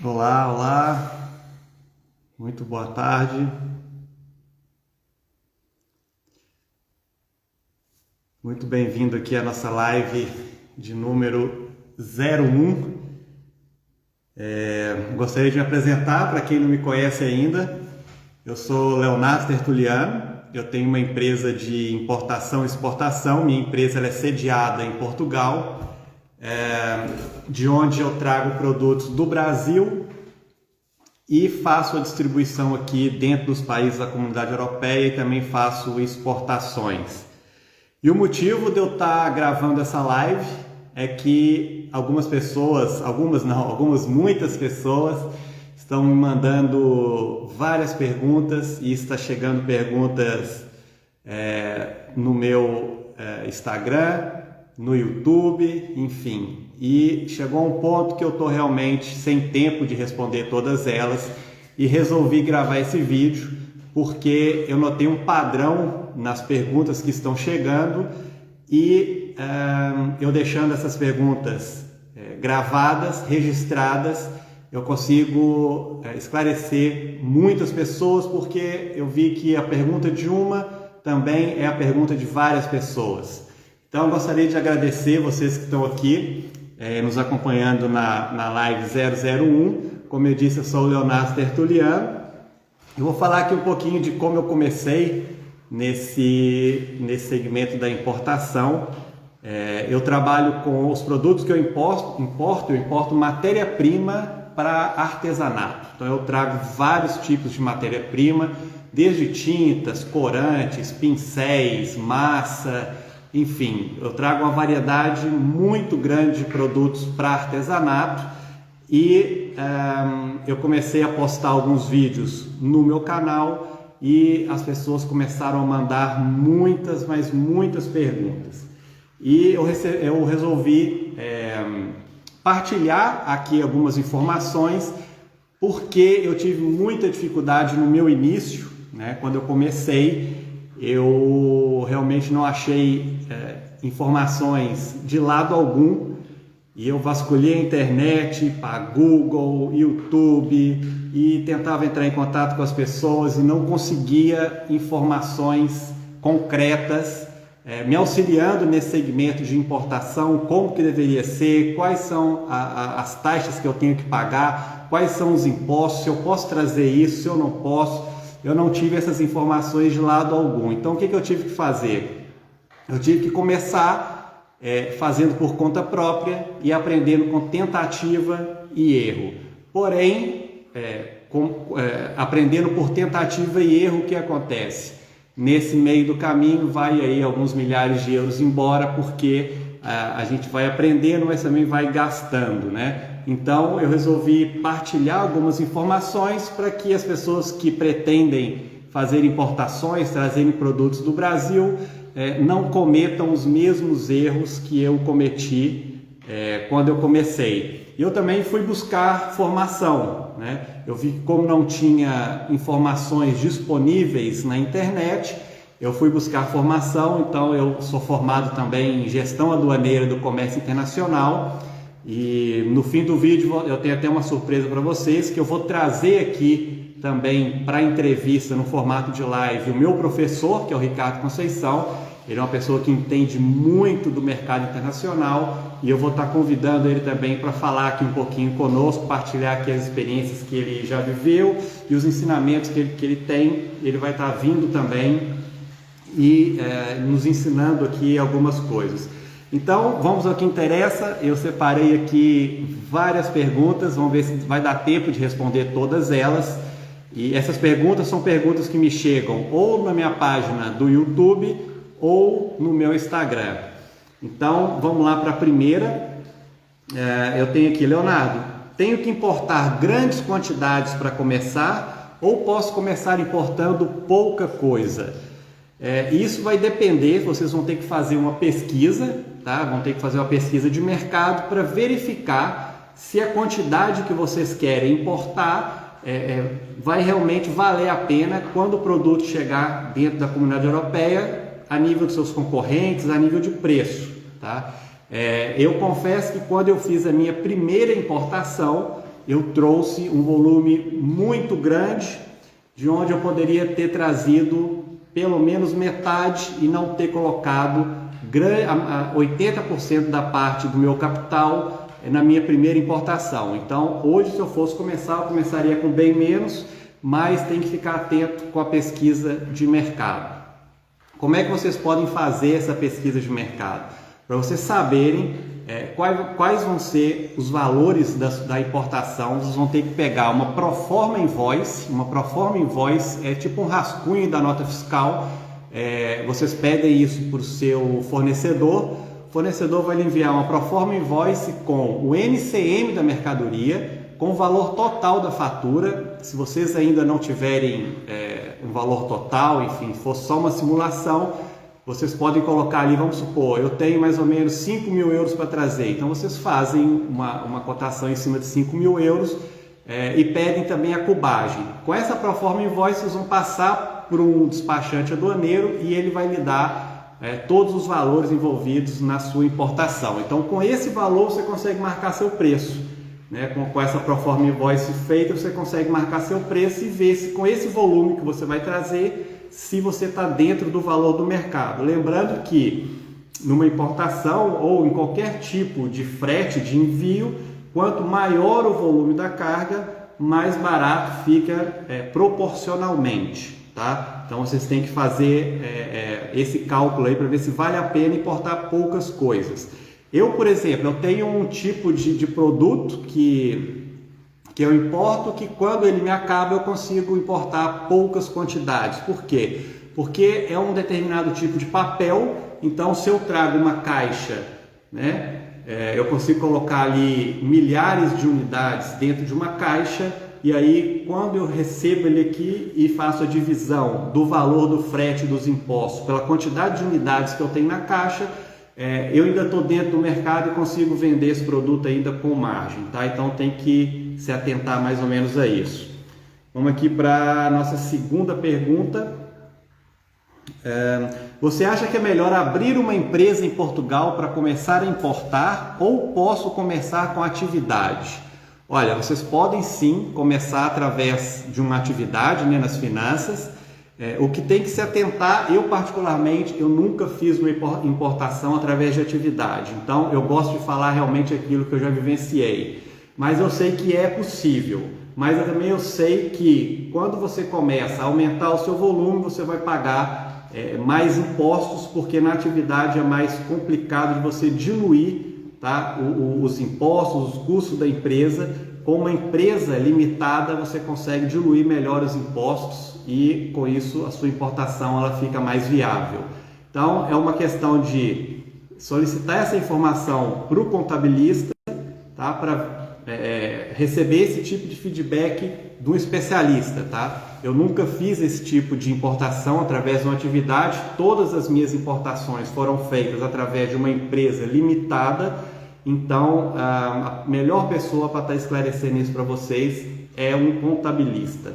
Olá, olá, muito boa tarde, muito bem-vindo aqui à nossa live de número 01. Gostaria de me apresentar para quem não me conhece ainda. Eu sou Leonardo Tertuliano, eu tenho uma empresa de importação e exportação. Minha empresa ela é sediada em Portugal, de onde eu trago produtos do Brasil e faço a distribuição aqui dentro dos países da Comunidade Europeia e também faço exportações. E o motivo de eu estar gravando essa live é que muitas pessoas estão me mandando várias perguntas e está chegando perguntas no meu Instagram, no YouTube, enfim. E chegou um ponto que eu estou realmente sem tempo de responder todas elas e resolvi gravar esse vídeo porque eu notei um padrão nas perguntas que estão chegando e eu deixando essas perguntas gravadas, registradas, eu consigo esclarecer muitas pessoas, porque eu vi que a pergunta de uma também é a pergunta de várias pessoas. Então eu gostaria de agradecer vocês que estão aqui nos acompanhando na live 001. Como eu disse, eu sou o Leonardo Tertuliano. Eu vou falar aqui um pouquinho de como eu comecei nesse segmento da importação. Eu trabalho com os produtos que eu importo matéria-prima para artesanato. Então eu trago vários tipos de matéria-prima, desde tintas, corantes, pincéis, massa, enfim, eu trago uma variedade muito grande de produtos para artesanato e eu comecei a postar alguns vídeos no meu canal e as pessoas começaram a mandar muitas, mas muitas perguntas. E eu resolvi partilhar aqui algumas informações, porque eu tive muita dificuldade no meu início, né? Quando eu comecei, eu realmente não achei informações de lado algum, e eu vasculhei a internet, para Google, YouTube, e tentava entrar em contato com as pessoas e não conseguia informações concretas me auxiliando nesse segmento de importação, como que deveria ser, quais são as taxas que eu tenho que pagar, quais são os impostos, se eu posso trazer isso, se eu não posso. Eu não tive essas informações de lado algum. Então o que eu tive que fazer? Eu tive que começar fazendo por conta própria e aprendendo com tentativa e erro. Porém, aprendendo por tentativa e erro, o que acontece? Nesse meio do caminho vai aí alguns milhares de euros embora, porque a gente vai aprendendo, mas também vai gastando, né? Então eu resolvi partilhar algumas informações para que as pessoas que pretendem fazer importações, trazerem produtos do Brasil, não cometam os mesmos erros que eu cometi quando eu comecei. Eu também fui buscar formação, né? Eu vi que como não tinha informações disponíveis na internet, eu fui buscar formação. Então eu sou formado também em gestão aduaneira do comércio internacional, e no fim do vídeo eu tenho até uma surpresa para vocês, que eu vou trazer aqui também para entrevista no formato de live o meu professor, que é o Ricardo Conceição. Ele é uma pessoa que entende muito do mercado internacional e eu vou estar convidando ele também para falar aqui um pouquinho conosco, partilhar aqui as experiências que ele já viveu e os ensinamentos que ele tem. Ele vai estar vindo também e nos ensinando aqui algumas coisas. Então vamos ao que interessa. Eu separei aqui várias perguntas, vamos ver se vai dar tempo de responder todas elas. E essas perguntas são perguntas que me chegam ou na minha página do YouTube ou no meu Instagram. Então vamos lá para a primeira. Eu tenho aqui: Leonardo, tenho que importar grandes quantidades para começar ou posso começar importando pouca coisa? Isso vai depender. Vocês vão ter que fazer uma pesquisa, tá? Vão ter que fazer uma pesquisa de mercado para verificar se a quantidade que vocês querem importar vai realmente valer a pena quando o produto chegar dentro da Comunidade Europeia, a nível dos seus concorrentes, a nível de preço, tá? Eu confesso que quando eu fiz a minha primeira importação, eu trouxe um volume muito grande, de onde eu poderia ter trazido pelo menos metade e não ter colocado 80% da parte do meu capital na minha primeira importação. Então, hoje, se eu fosse começar, eu começaria com bem menos, mas tem que ficar atento com a pesquisa de mercado. Como é que vocês podem fazer essa pesquisa de mercado? Para vocês saberem quais vão ser os valores da importação, vocês vão ter que pegar uma proforma invoice. Uma proforma invoice é tipo um rascunho da nota fiscal. Vocês pedem isso para o seu fornecedor. O fornecedor vai lhe enviar uma proforma invoice com o NCM da mercadoria, com o valor total da fatura. Se vocês ainda não tiverem um valor total, enfim, for só uma simulação, vocês podem colocar ali, vamos supor, eu tenho mais ou menos 5 mil euros para trazer. Então vocês fazem uma cotação em cima de 5 mil euros e pedem também a cubagem. Com essa proforma invoice, vocês vão passar para um despachante aduaneiro e ele vai lhe dar todos os valores envolvidos na sua importação. Então, com esse valor, você consegue marcar seu preço. Com essa proforma invoice feita, você consegue marcar seu preço e ver se com esse volume que você vai trazer, se você está dentro do valor do mercado. Lembrando que numa importação ou em qualquer tipo de frete, de envio, quanto maior o volume da carga, mais barato fica proporcionalmente. Tá? Então vocês têm que fazer esse cálculo aí para ver se vale a pena importar poucas coisas. Eu, por exemplo, eu tenho um tipo de produto que eu importo que quando ele me acaba eu consigo importar poucas quantidades. Por quê? Porque é um determinado tipo de papel, então se eu trago uma caixa, eu consigo colocar ali milhares de unidades dentro de uma caixa. E aí, quando eu recebo ele aqui e faço a divisão do valor do frete e dos impostos pela quantidade de unidades que eu tenho na caixa, eu ainda estou dentro do mercado e consigo vender esse produto ainda com margem, tá? Então tem que se atentar mais ou menos a isso. Vamos aqui para a nossa segunda pergunta. Você acha que é melhor abrir uma empresa em Portugal para começar a importar ou posso começar com atividade? Olha, vocês podem sim começar através de uma atividade nas finanças. O que tem que se atentar, eu particularmente, eu nunca fiz uma importação através de atividade. Então, eu gosto de falar realmente aquilo que eu já vivenciei. Mas eu sei que é possível. Mas também eu sei que quando você começa a aumentar o seu volume, você vai pagar mais impostos, porque na atividade é mais complicado de você diluir os impostos, os custos da empresa. Com uma empresa limitada você consegue diluir melhor os impostos e com isso a sua importação ela fica mais viável. Então é uma questão de solicitar essa informação para o contabilista, para receber esse tipo de feedback de um especialista. Eu nunca fiz esse tipo de importação através de uma atividade, todas as minhas importações foram feitas através de uma empresa limitada. Então, a melhor pessoa para estar esclarecendo isso para vocês é um contabilista.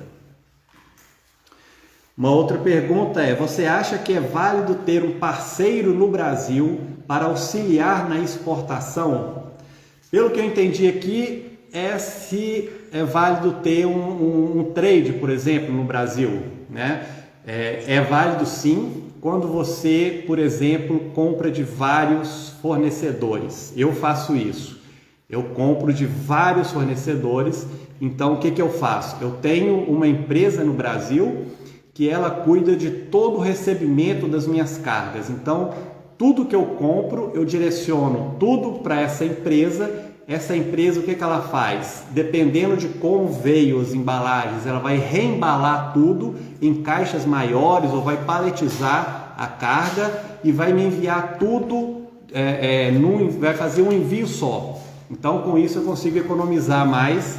Uma outra pergunta é: você acha que é válido ter um parceiro no Brasil para auxiliar na exportação? Pelo que eu entendi aqui, se é válido ter um trade, por exemplo, no Brasil, É válido sim, quando você, por exemplo, compra de vários fornecedores. Eu faço isso. Eu compro de vários fornecedores. Então, o que eu faço? Eu tenho uma empresa no Brasil que ela cuida de todo o recebimento das minhas cargas. Então, tudo que eu compro, eu direciono tudo para essa empresa. Essa empresa, o que ela faz? Dependendo de como veio as embalagens, ela vai reembalar tudo em caixas maiores ou vai paletizar a carga e vai me enviar tudo, vai fazer um envio só. Então, com isso eu consigo economizar mais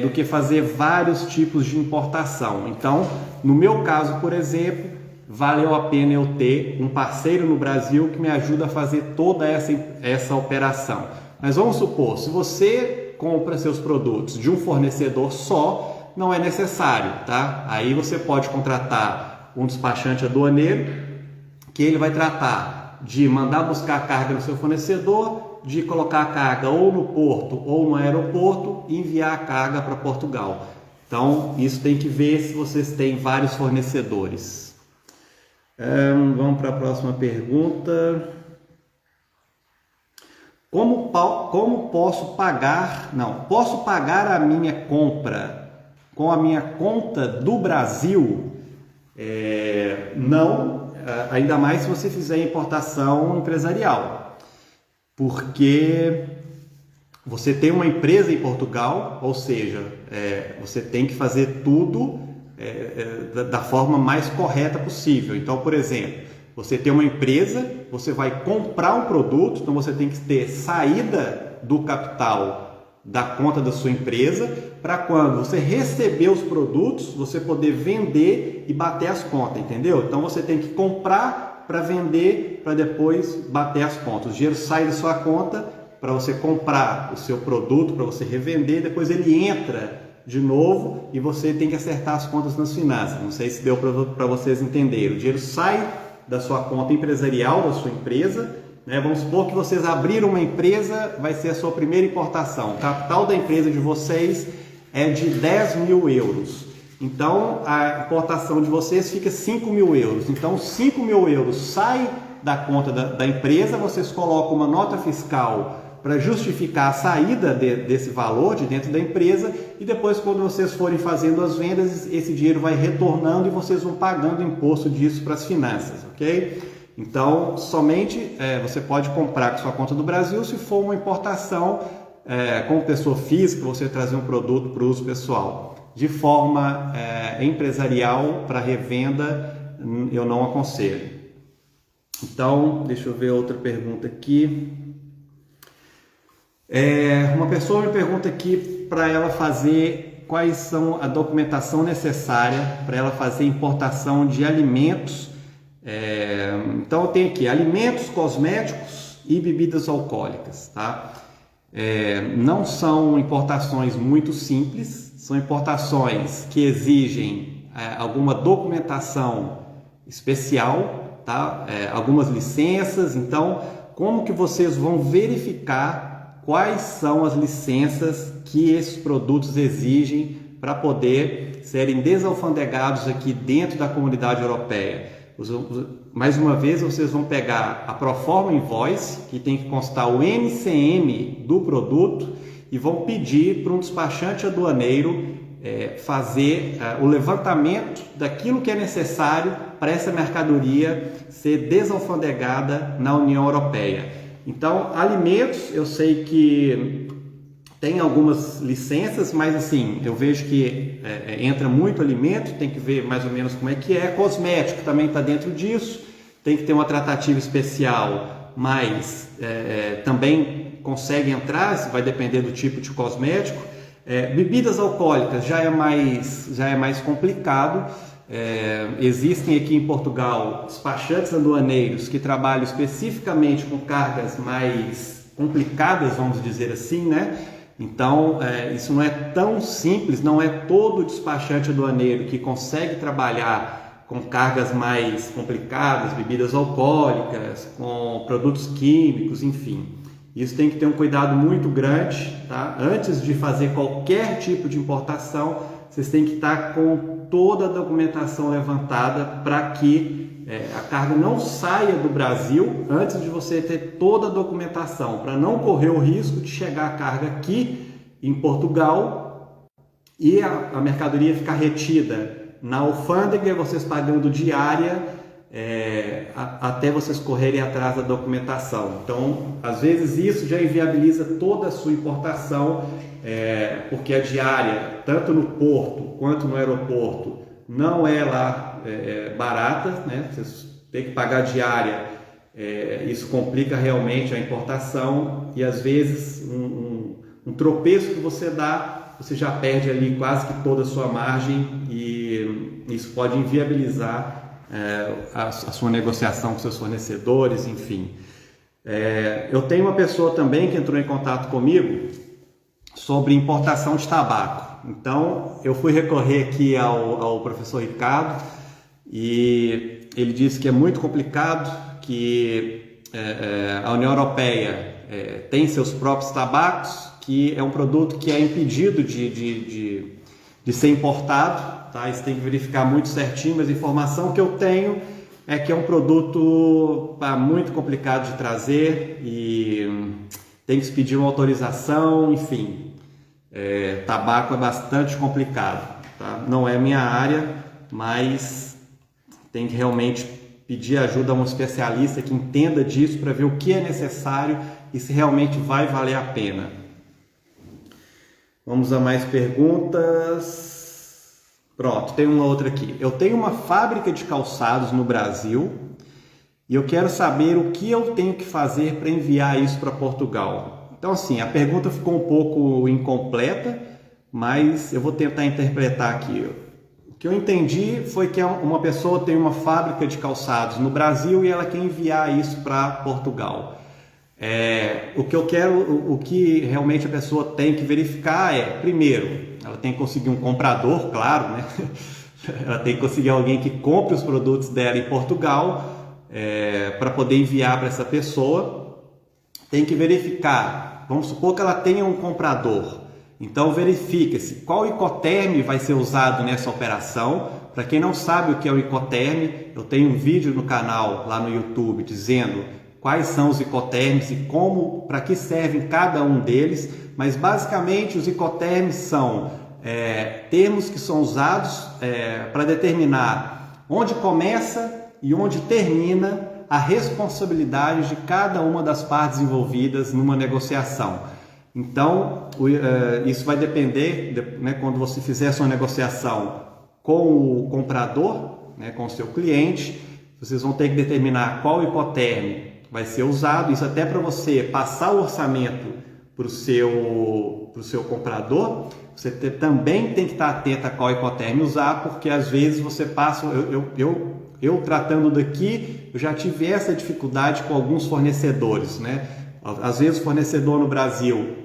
do que fazer vários tipos de importação. Então, no meu caso, por exemplo, valeu a pena eu ter um parceiro no Brasil que me ajuda a fazer toda essa operação. Mas vamos supor, se você compra seus produtos de um fornecedor só, não é necessário, Aí você pode contratar um despachante aduaneiro, que ele vai tratar de mandar buscar a carga no seu fornecedor, de colocar a carga ou no porto ou no aeroporto e enviar a carga para Portugal. Então, isso tem que ver se vocês têm vários fornecedores. Vamos para a próxima pergunta. Como posso pagar? Não, posso pagar a minha compra com a minha conta do Brasil? Não, ainda mais se você fizer importação empresarial, porque você tem uma empresa em Portugal, ou seja, você tem que fazer tudo da forma mais correta possível. Então, por exemplo, você tem uma empresa, você vai comprar um produto, então você tem que ter saída do capital da conta da sua empresa, para quando você receber os produtos, você poder vender e bater as contas, entendeu? Então você tem que comprar para vender, para depois bater as contas. O dinheiro sai da sua conta para você comprar o seu produto, para você revender, depois ele entra de novo e você tem que acertar as contas nas finanças. Não sei se deu para vocês entenderem. O dinheiro sai da sua conta empresarial, da sua empresa, né? Vamos supor que vocês abriram uma empresa, vai ser a sua primeira importação. O capital da empresa de vocês é de 10 mil euros. Então, a importação de vocês fica 5 mil euros. Então, 5 mil euros sai da conta da empresa, vocês colocam uma nota fiscal para justificar a saída desse valor de dentro da empresa e depois, quando vocês forem fazendo as vendas, esse dinheiro vai retornando e vocês vão pagando imposto disso para as finanças, ok? Então, somente você pode comprar com sua conta do Brasil se for uma importação como pessoa física, você trazer um produto para o uso pessoal. De forma empresarial, para revenda, eu não aconselho. Então, deixa eu ver outra pergunta aqui. Uma pessoa me pergunta aqui para ela fazer quais são a documentação necessária para ela fazer importação de alimentos. Então eu tenho aqui alimentos, cosméticos e bebidas alcoólicas, tá? Não são importações muito simples, são importações que exigem alguma documentação especial, tá? Algumas licenças. Então, como que vocês vão verificar quais são as licenças que esses produtos exigem para poder serem desalfandegados aqui dentro da comunidade europeia? Mais uma vez, vocês vão pegar a Proforma Invoice, que tem que constar o NCM do produto, e vão pedir para um despachante aduaneiro fazer o levantamento daquilo que é necessário para essa mercadoria ser desalfandegada na União Europeia. Então, alimentos, eu sei que tem algumas licenças, mas assim, eu vejo que entra muito alimento, tem que ver mais ou menos como é que é. Cosmético também está dentro disso, tem que ter uma tratativa especial, mas também consegue entrar, vai depender do tipo de cosmético. Bebidas alcoólicas já é mais complicado. Existem aqui em Portugal despachantes aduaneiros que trabalham especificamente com cargas mais complicadas, vamos dizer assim, né? Então, isso não é tão simples, não é todo despachante aduaneiro que consegue trabalhar com cargas mais complicadas, bebidas alcoólicas, com produtos químicos, enfim. Isso tem que ter um cuidado muito grande, tá? Antes de fazer qualquer tipo de importação, vocês têm que estar com toda a documentação levantada para que a carga não saia do Brasil antes de você ter toda a documentação, para não correr o risco de chegar a carga aqui em Portugal e a mercadoria ficar retida na alfândega, vocês pagando diária até vocês correrem atrás da documentação. Então, às vezes isso já inviabiliza toda a sua importação, porque a diária, tanto no porto quanto no aeroporto, não é lá barata, né? Vocês têm que pagar diária, isso complica realmente a importação e às vezes um tropeço que você dá, você já perde ali quase que toda a sua margem e isso pode inviabilizar a sua negociação com seus fornecedores, enfim. Eu tenho uma pessoa também que entrou em contato comigo sobre importação de tabaco. Então, eu fui recorrer aqui ao professor Ricardo e ele disse que é muito complicado, que a União Europeia tem seus próprios tabacos, que é um produto que é impedido de ser importado, tá? Isso tem que verificar muito certinho, mas a informação que eu tenho é que é um produto muito complicado de trazer e tem que se pedir uma autorização, enfim. Tabaco é bastante complicado, tá? Não é minha área, mas tem que realmente pedir ajuda a um especialista que entenda disso para ver o que é necessário e se realmente vai valer a pena. Vamos a mais perguntas. Pronto, tem uma outra aqui. Eu tenho uma fábrica de calçados no Brasil e eu quero saber o que eu tenho que fazer para enviar isso para Portugal. Então, assim, a pergunta ficou um pouco incompleta, mas eu vou tentar interpretar aqui. O que eu entendi foi que uma pessoa tem uma fábrica de calçados no Brasil e ela quer enviar isso para Portugal. O que realmente a pessoa tem que verificar primeiro, ela tem que conseguir um comprador, claro, né? Ela tem que conseguir alguém que compre os produtos dela em Portugal para poder enviar para essa pessoa. Tem que verificar, vamos supor que ela tenha um comprador, então verifica-se qual Incoterm vai ser usado nessa operação. Para quem não sabe o que é o Incoterm, eu tenho um vídeo no canal lá no YouTube dizendo quais são os Incoterms e para que servem cada um deles, mas basicamente os Incoterms são termos que são usados para determinar onde começa e onde termina a responsabilidade de cada uma das partes envolvidas numa negociação. Então, isso vai depender, né, quando você fizer a sua negociação com o comprador, né, com o seu cliente, vocês vão ter que determinar qual Incoterm vai ser usado, isso até para você passar o orçamento para o seu comprador. Você também tem que estar atento a qual Incoterm usar, porque às vezes você passa, eu tratando daqui, eu já tive essa dificuldade com alguns fornecedores, né? Às vezes o fornecedor no Brasil,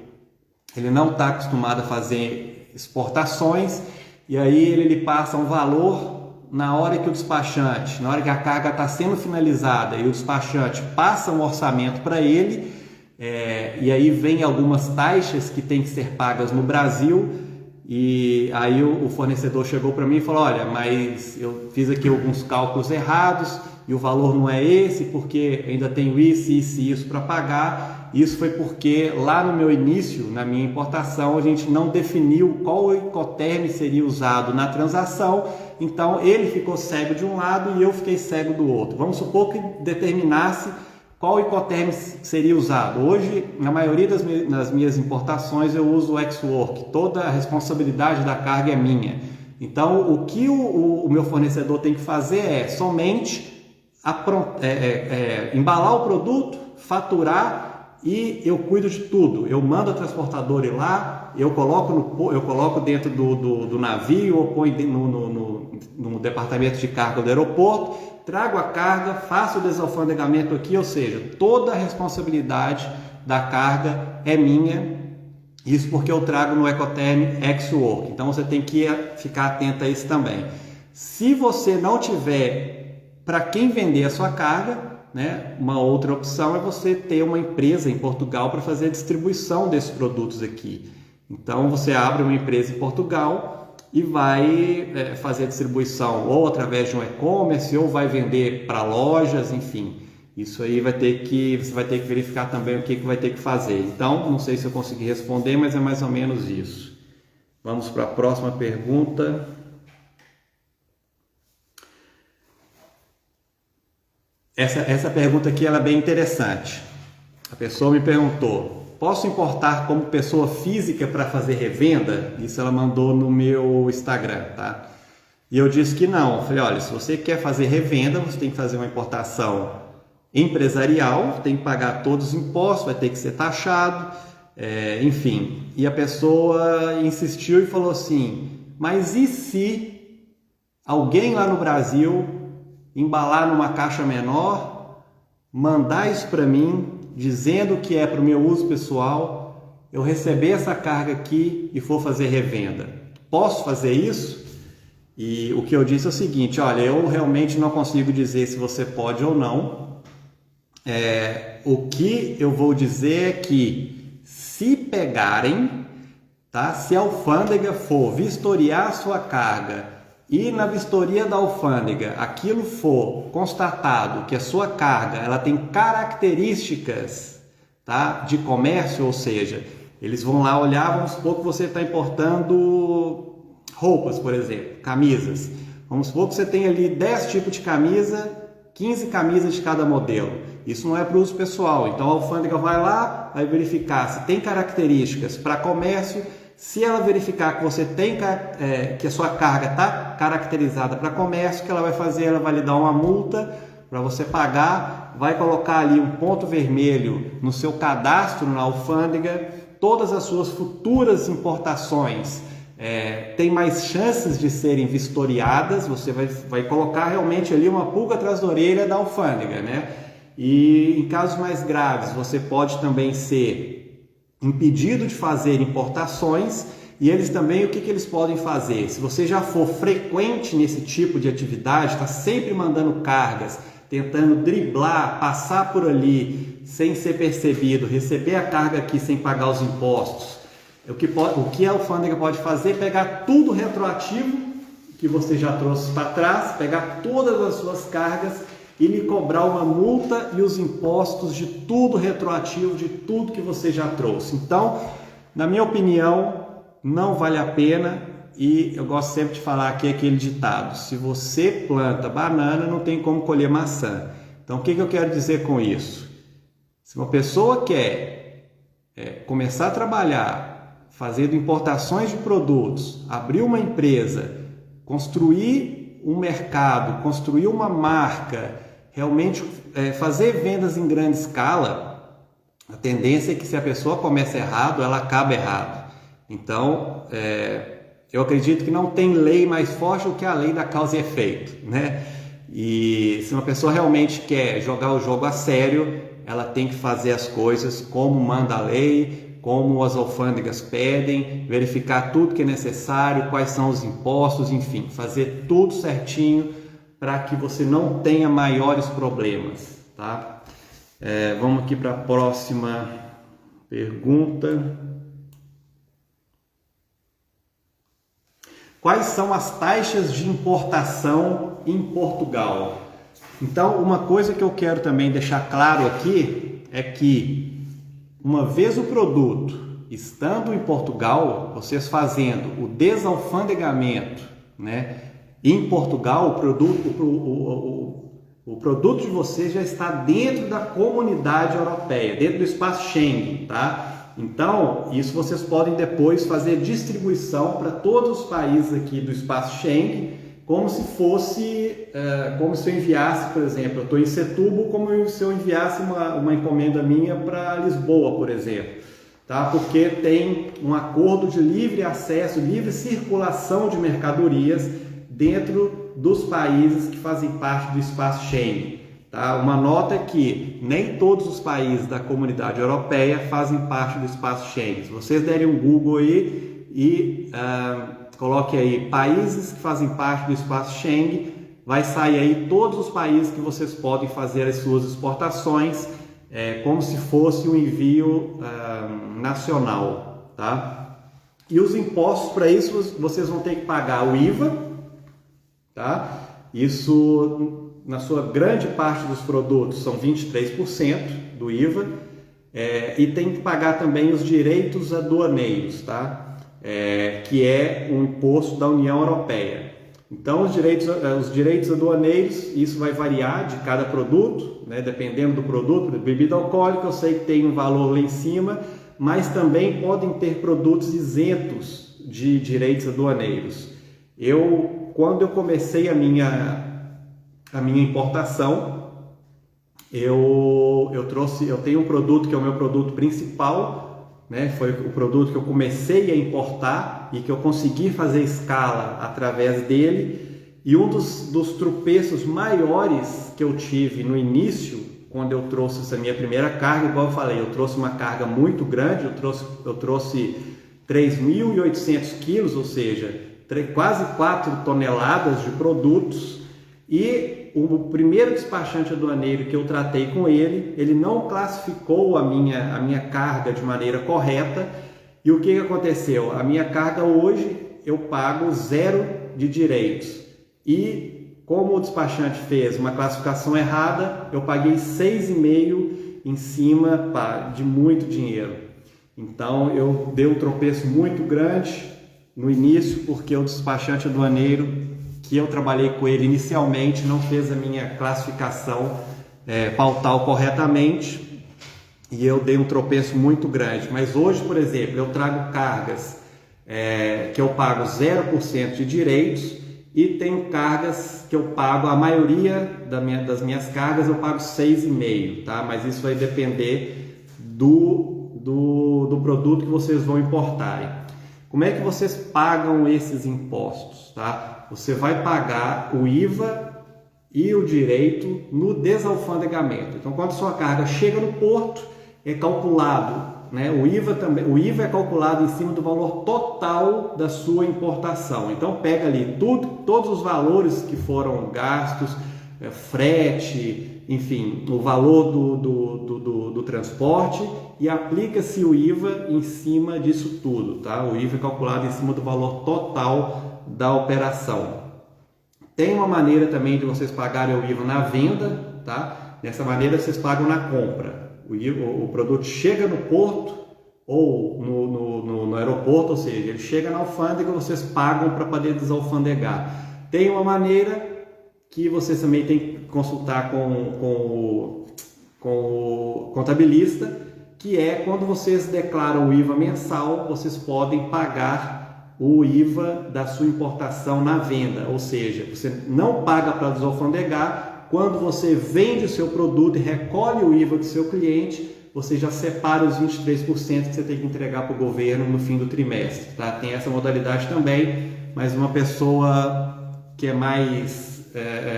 ele não está acostumado a fazer exportações, e aí ele passa um valor na hora que o despachante, na hora que a carga está sendo finalizada e o despachante passa um orçamento para ele, e aí vem algumas taxas que têm que ser pagas no Brasil, e aí o fornecedor chegou para mim e falou: olha, mas eu fiz aqui alguns cálculos errados e o valor não é esse porque ainda tenho isso, isso e isso para pagar. Isso foi porque lá no meu início, na minha importação, a gente não definiu qual Incoterm seria usado na transação, então ele ficou cego de um lado e eu fiquei cego do outro. Vamos supor que determinasse qual Incoterm seria usado. Hoje, na maioria das minhas importações, eu uso o ex-work. Toda a responsabilidade da carga é minha. Então, o que o meu fornecedor tem que fazer é somente embalar o produto, faturar, e eu cuido de tudo. Eu mando a transportadora ir lá, eu coloco dentro do navio, ou põe no departamento de carga do aeroporto, trago a carga, faço o desalfandegamento aqui, ou seja, toda a responsabilidade da carga é minha. Isso porque eu trago no Incoterm ex-work. Então você tem que ficar atento a isso também. Se você não tiver para quem vender a sua carga, né, uma outra opção é você ter uma empresa em Portugal para fazer a distribuição desses produtos aqui. Então você abre uma empresa em Portugal e vai fazer a distribuição ou através de um e-commerce ou vai vender para lojas, enfim. Isso aí você vai ter que verificar também o que vai ter que fazer. Então, não sei se eu consegui responder, mas é mais ou menos isso. Vamos para a próxima pergunta. Essa pergunta aqui ela é bem interessante. A pessoa me perguntou: posso importar como pessoa física para fazer revenda? Isso ela mandou no meu Instagram, tá? E eu disse que não. Eu falei: olha, se você quer fazer revenda, você tem que fazer uma importação empresarial, tem que pagar todos os impostos, vai ter que ser taxado, enfim. E a pessoa insistiu e falou assim: mas e se alguém lá no Brasil embalar numa caixa menor, mandar isso para mim, dizendo que é para o meu uso pessoal, eu receber essa carga aqui e for fazer revenda? Posso fazer isso? E o que eu disse é o seguinte: olha, eu realmente não consigo dizer se você pode ou não. O que eu vou dizer é que se pegarem, tá? Se a alfândega for vistoriar a sua carga e na vistoria da alfândega aquilo for constatado que a sua carga ela tem características, tá, de comércio, ou seja, eles vão lá olhar, vamos supor que você está importando roupas, por exemplo, camisas. Vamos supor que você tem ali 10 tipos de camisa, 15 camisas de cada modelo. Isso não é para uso pessoal. Então a alfândega vai lá, vai verificar se tem características para comércio. Se ela verificar que você tem que a sua carga está caracterizada para comércio, o que ela vai fazer? Ela vai lhe dar uma multa para você pagar, vai colocar ali um ponto vermelho no seu cadastro na alfândega. Todas as suas futuras importações têm mais chances de serem vistoriadas. Você vai colocar realmente ali uma pulga atrás da orelha da alfândega, né? E em casos mais graves, você pode também ser impedido de fazer importações. E eles também, o que eles podem fazer? Se você já for frequente nesse tipo de atividade, está sempre mandando cargas, tentando driblar, passar por ali sem ser percebido, receber a carga aqui sem pagar os impostos, o que a alfândega pode fazer é pegar tudo retroativo que você já trouxe para trás, pegar todas as suas cargas e lhe cobrar uma multa e os impostos de tudo retroativo, de tudo que você já trouxe. Então, na minha opinião, não vale a pena. E eu gosto sempre de falar aqui aquele ditado: se você planta banana, não tem como colher maçã. Então, o que eu quero dizer com isso? Se uma pessoa quer começar a trabalhar fazendo importações de produtos, abrir uma empresa, construir um mercado, construir uma marca, realmente fazer vendas em grande escala, a tendência é que se a pessoa começa errado, ela acaba errado. Então, eu acredito que não tem lei mais forte do que a lei da causa e efeito, né? E se uma pessoa realmente quer jogar o jogo a sério, ela tem que fazer as coisas como manda a lei, como as alfândegas pedem, verificar tudo que é necessário, quais são os impostos, enfim, fazer tudo certinho para que você não tenha maiores problemas, tá? Vamos aqui para a próxima pergunta. Quais são as taxas de importação em Portugal? Então, uma coisa que eu quero também deixar claro aqui é que, uma vez o produto estando em Portugal, vocês fazendo o desalfandegamento, né, em Portugal, o produto de vocês já está dentro da comunidade europeia, dentro do espaço Schengen, tá? Então, isso vocês podem depois fazer distribuição para todos os países aqui do espaço Schengen, como se fosse, como se eu enviasse, por exemplo, eu estou em Setúbal, como se eu enviasse uma encomenda minha para Lisboa, por exemplo, tá? Porque tem um acordo de livre acesso, livre circulação de mercadorias dentro dos países que fazem parte do espaço Schengen. Tá? Uma nota é que nem todos os países da comunidade europeia fazem parte do espaço Schengen. Se vocês derem um Google aí e coloque aí países que fazem parte do espaço Schengen, vai sair aí todos os países que vocês podem fazer as suas exportações, como se fosse um envio nacional, tá? E os impostos, para isso vocês vão ter que pagar o IVA, tá? Isso, na sua grande parte dos produtos, são 23% do IVA, e tem que pagar também os direitos aduaneiros, tá? Que é um imposto da União Europeia. Então, os direitos aduaneiros, isso vai variar de cada produto, né? Dependendo do produto. Bebida alcoólica, eu sei que tem um valor lá em cima, mas também podem ter produtos isentos de direitos aduaneiros. Quando eu comecei a minha importação, eu tenho um produto que é o meu produto principal, né? Foi o produto que eu comecei a importar e que eu consegui fazer escala através dele. E um dos tropeços maiores que eu tive no início, quando eu trouxe essa minha primeira carga, igual eu falei, eu trouxe uma carga muito grande, eu trouxe 3.800 quilos, ou seja, quase 4 toneladas de produtos, e o primeiro despachante aduaneiro que eu tratei com ele, ele não classificou a minha carga de maneira correta. E o que aconteceu? A minha carga hoje eu pago 0 de direitos. E como o despachante fez uma classificação errada, eu paguei 6,5 em cima de muito dinheiro. Então eu dei um tropeço muito grande no início, porque o despachante aduaneiro que eu trabalhei com ele inicialmente não fez a minha classificação pautal corretamente, e eu dei um tropeço muito grande. Mas hoje, por exemplo, eu trago cargas que eu pago 0% de direitos, e tenho cargas que eu pago, a maioria das minhas cargas eu pago 6,5, tá? Mas isso vai depender do produto que vocês vão importarem. Como é que vocês pagam esses impostos, tá? Você vai pagar o IVA e o direito no desalfandegamento. Então, quando sua carga chega no porto, é calculado, né? O IVA é calculado em cima do valor total da sua importação. Então, pega ali todos os valores que foram gastos, frete, enfim, o valor do transporte, e aplica-se o IVA em cima disso tudo, tá? O IVA é calculado em cima do valor total da operação. Tem uma maneira também de vocês pagarem o IVA na venda, tá? Dessa maneira vocês pagam na compra. O produto chega no porto ou no aeroporto, ou seja, ele chega na alfândega, vocês pagam para poder desalfandegar. Tem uma maneira que vocês também têm que consultar com o contabilista, que é quando vocês declaram o IVA mensal, vocês podem pagar o IVA da sua importação na venda, ou seja, você não paga para desalfandegar. Quando você vende o seu produto e recolhe o IVA do seu cliente, você já separa os 23% que você tem que entregar para o governo no fim do trimestre, tá? Tem essa modalidade também, mas uma pessoa que é mais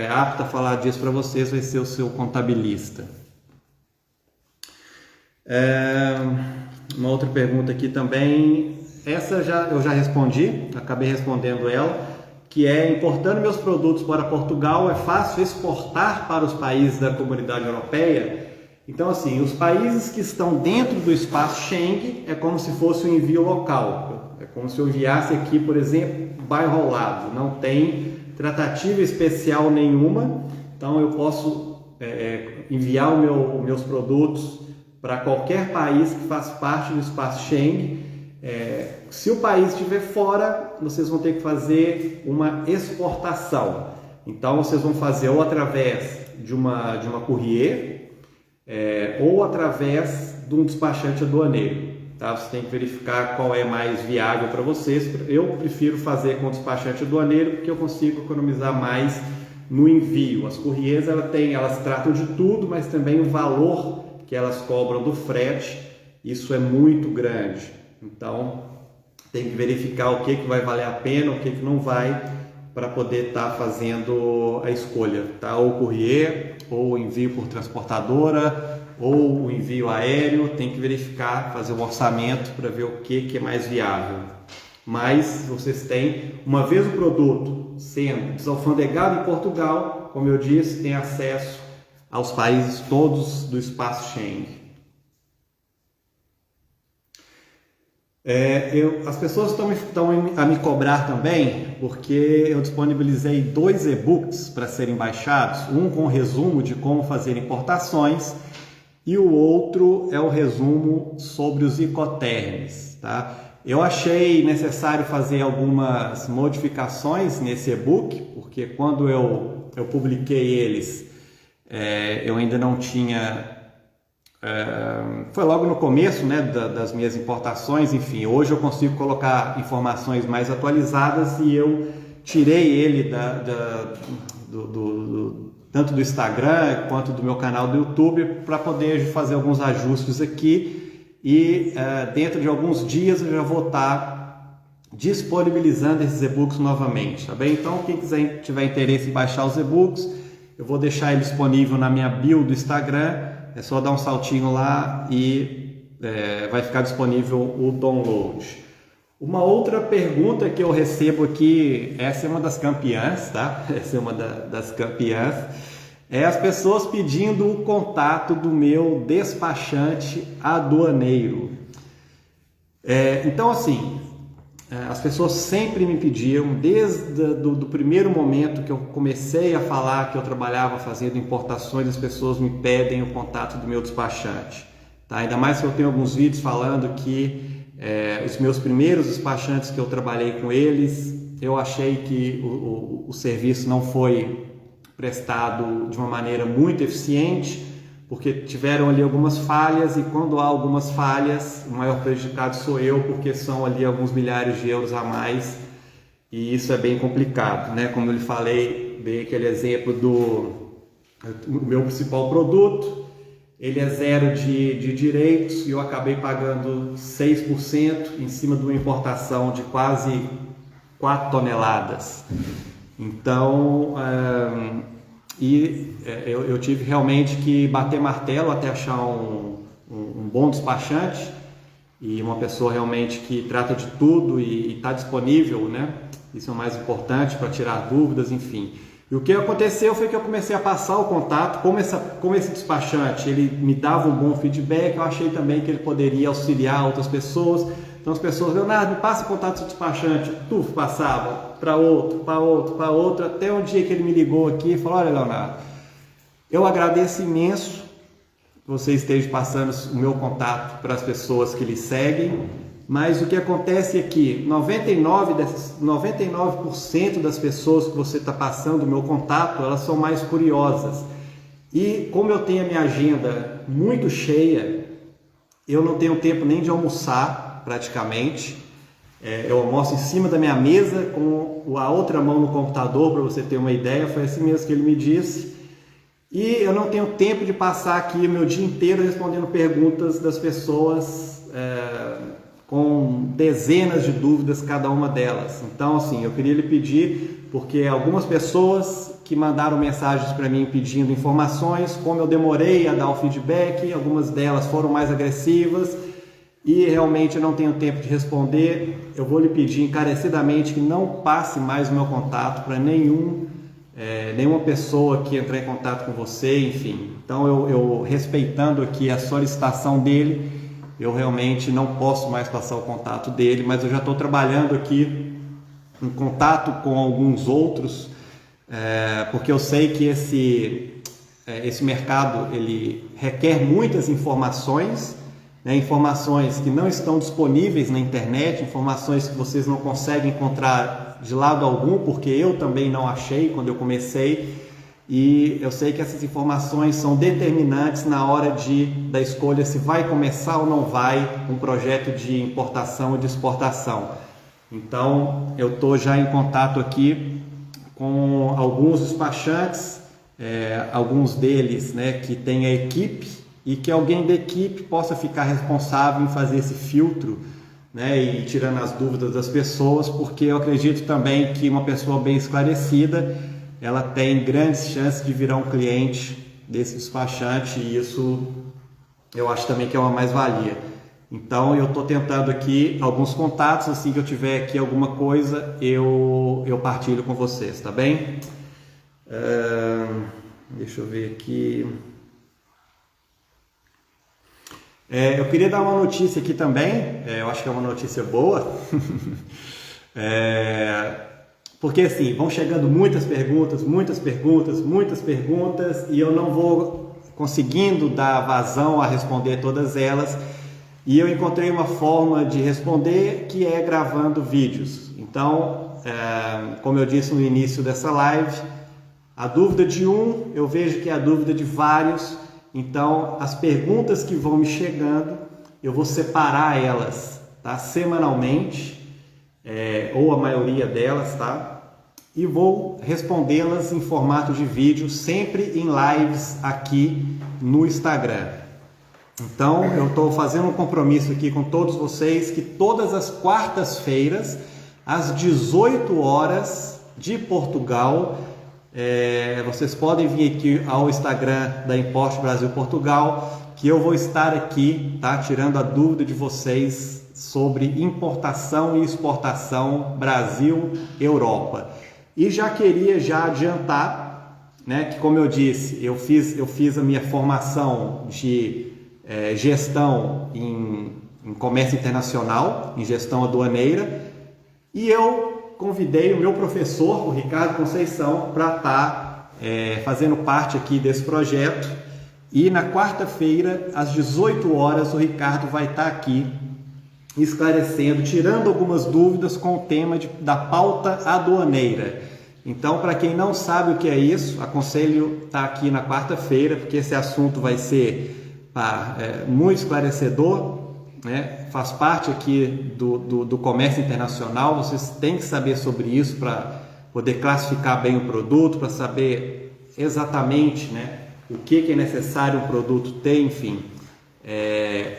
apta a falar disso para vocês vai ser o seu contabilista. Uma outra pergunta aqui também, essa eu já respondi, acabei respondendo ela, que é: importando meus produtos para Portugal, é fácil exportar para os países da Comunidade Europeia? Então, assim, os países que estão dentro do espaço Schengen é como se fosse um envio local. É como se eu enviasse aqui, por exemplo, bairro ao lado. Não tem tratativa especial nenhuma. Então, eu posso enviar os meus produtos para qualquer país que faz parte do espaço Schengen. Se o país estiver fora, vocês vão ter que fazer uma exportação. Então, vocês vão fazer ou através de uma courrier, ou através de um despachante aduaneiro, tá? Você tem que verificar qual é mais viável para vocês. Eu prefiro fazer com despachante aduaneiro porque eu consigo economizar mais no envio. As courriers elas tratam de tudo, mas também o valor que elas cobram do frete, isso é muito grande. Então, tem que verificar o que vai valer a pena, o que não vai, para poder estar fazendo a escolha, tá? Ou courrier, ou envio por transportadora, ou o envio aéreo. Tem que verificar, fazer um orçamento para ver o que é mais viável. Mas vocês têm, uma vez o produto sendo desalfandegado em Portugal, como eu disse, tem acesso aos países todos do espaço Schengen. As pessoas estão a me cobrar também, porque eu disponibilizei 2 e-books para serem baixados, um com resumo de como fazer importações e o outro é o resumo sobre os Incoterms, tá? Eu achei necessário fazer algumas modificações nesse e-book, porque quando eu publiquei eles, eu ainda não tinha... foi logo no começo, né, das minhas importações. Enfim, hoje eu consigo colocar informações mais atualizadas e eu tirei ele tanto do Instagram quanto do meu canal do YouTube para poder fazer alguns ajustes aqui e dentro de alguns dias eu já vou estar disponibilizando esses e-books novamente, tá bem? Então, quem tiver interesse em baixar os e-books, eu vou deixar ele disponível na minha bio do Instagram. É só dar um saltinho lá e vai ficar disponível o download. Uma outra pergunta que eu recebo aqui, essa é uma das campeãs, tá? Essa é uma das campeãs. As pessoas pedindo o contato do meu despachante aduaneiro. Então, assim, as pessoas sempre me pediam, desde o primeiro momento que eu comecei a falar que eu trabalhava fazendo importações, as pessoas me pedem o contato do meu despachante. Tá? Ainda mais que eu tenho alguns vídeos falando que os meus primeiros despachantes que eu trabalhei com eles, eu achei que o serviço não foi prestado de uma maneira muito eficiente, porque tiveram ali algumas falhas, e quando há algumas falhas, o maior prejudicado sou eu, porque são ali alguns milhares de euros a mais, e isso é bem complicado, né? Como eu lhe falei, dei aquele exemplo do meu principal produto, ele é zero de direitos, e eu acabei pagando 6% em cima de uma importação de quase 4 toneladas. Então, eu tive realmente que bater martelo até achar um bom despachante, e uma pessoa realmente que trata de tudo e está disponível, né? Isso é o mais importante para tirar dúvidas, enfim. E o que aconteceu foi que eu comecei a passar o contato, como esse despachante, ele me dava um bom feedback, eu achei também que ele poderia auxiliar outras pessoas. Então as pessoas, Leonardo, me passa o contato do despachante, passava para outro, até um dia que ele me ligou aqui e falou: olha, Leonardo, eu agradeço imenso que você esteja passando o meu contato para as pessoas que lhe seguem, mas o que acontece é que 99% das pessoas que você está passando o meu contato, elas são mais curiosas. E como eu tenho a minha agenda muito cheia, eu não tenho tempo nem de almoçar, praticamente. Eu almoço em cima da minha mesa com a outra mão no computador, para você ter uma ideia, foi assim mesmo que ele me disse. E eu não tenho tempo de passar aqui o meu dia inteiro respondendo perguntas das pessoas, com dezenas de dúvidas cada uma delas. Então, assim, eu queria lhe pedir, porque algumas pessoas que mandaram mensagens para mim pedindo informações, como eu demorei a dar o feedback, algumas delas foram mais agressivas, e realmente eu não tenho tempo de responder. Eu vou lhe pedir encarecidamente que não passe mais o meu contato para nenhuma pessoa que entrar em contato com você, enfim. Então eu respeitando aqui a solicitação dele, eu realmente não posso mais passar o contato dele, mas eu já estou trabalhando aqui em contato com alguns outros, porque eu sei que esse mercado ele requer muitas informações, né, informações que não estão disponíveis na internet, informações que vocês não conseguem encontrar de lado algum, porque eu também não achei quando eu comecei, e eu sei que essas informações são determinantes na hora da escolha se vai começar ou não vai um projeto de importação ou de exportação. Então eu estou já em contato aqui com alguns despachantes, alguns deles, né, que tem a equipe, e que alguém da equipe possa ficar responsável em fazer esse filtro, né, e tirando as dúvidas das pessoas, porque eu acredito também que uma pessoa bem esclarecida, ela tem grandes chances de virar um cliente desse despachante, e isso eu acho também que é uma mais-valia. Então eu estou tentando aqui alguns contatos, assim que eu tiver aqui alguma coisa, eu partilho com vocês, tá bem? Deixa eu ver aqui. Eu queria dar uma notícia aqui também, eu acho que é uma notícia boa, porque assim, vão chegando muitas perguntas, e eu não vou conseguindo dar vazão a responder todas elas, e eu encontrei uma forma de responder que é gravando vídeos. Então, como eu disse no início dessa live, a dúvida de um, eu vejo que é a dúvida de vários. Então, as perguntas que vão me chegando, eu vou separar elas, tá? Semanalmente, ou a maioria delas, tá? E vou respondê-las em formato de vídeo, sempre em lives aqui no Instagram. Então, eu estou fazendo um compromisso aqui com todos vocês, que todas as quartas-feiras, às 18 horas de Portugal, vocês podem vir aqui ao Instagram da Import Brasil Portugal, que eu vou estar aqui, tá, tirando a dúvida de vocês sobre importação e exportação Brasil-Europa. E já queria adiantar né, que como eu disse, eu fiz a minha formação de gestão em comércio internacional, em gestão aduaneira, e eu convidei o meu professor, o Ricardo Conceição, para estar fazendo parte aqui desse projeto. E na quarta-feira, às 18 horas, o Ricardo vai estar aqui esclarecendo, tirando algumas dúvidas com o tema da pauta aduaneira. Então, para quem não sabe o que é isso, aconselho estar aqui na quarta-feira, porque esse assunto vai ser muito esclarecedor, né? Faz parte aqui do comércio internacional, vocês têm que saber sobre isso para poder classificar bem o produto, para saber exatamente, né, o que é necessário um produto ter, enfim.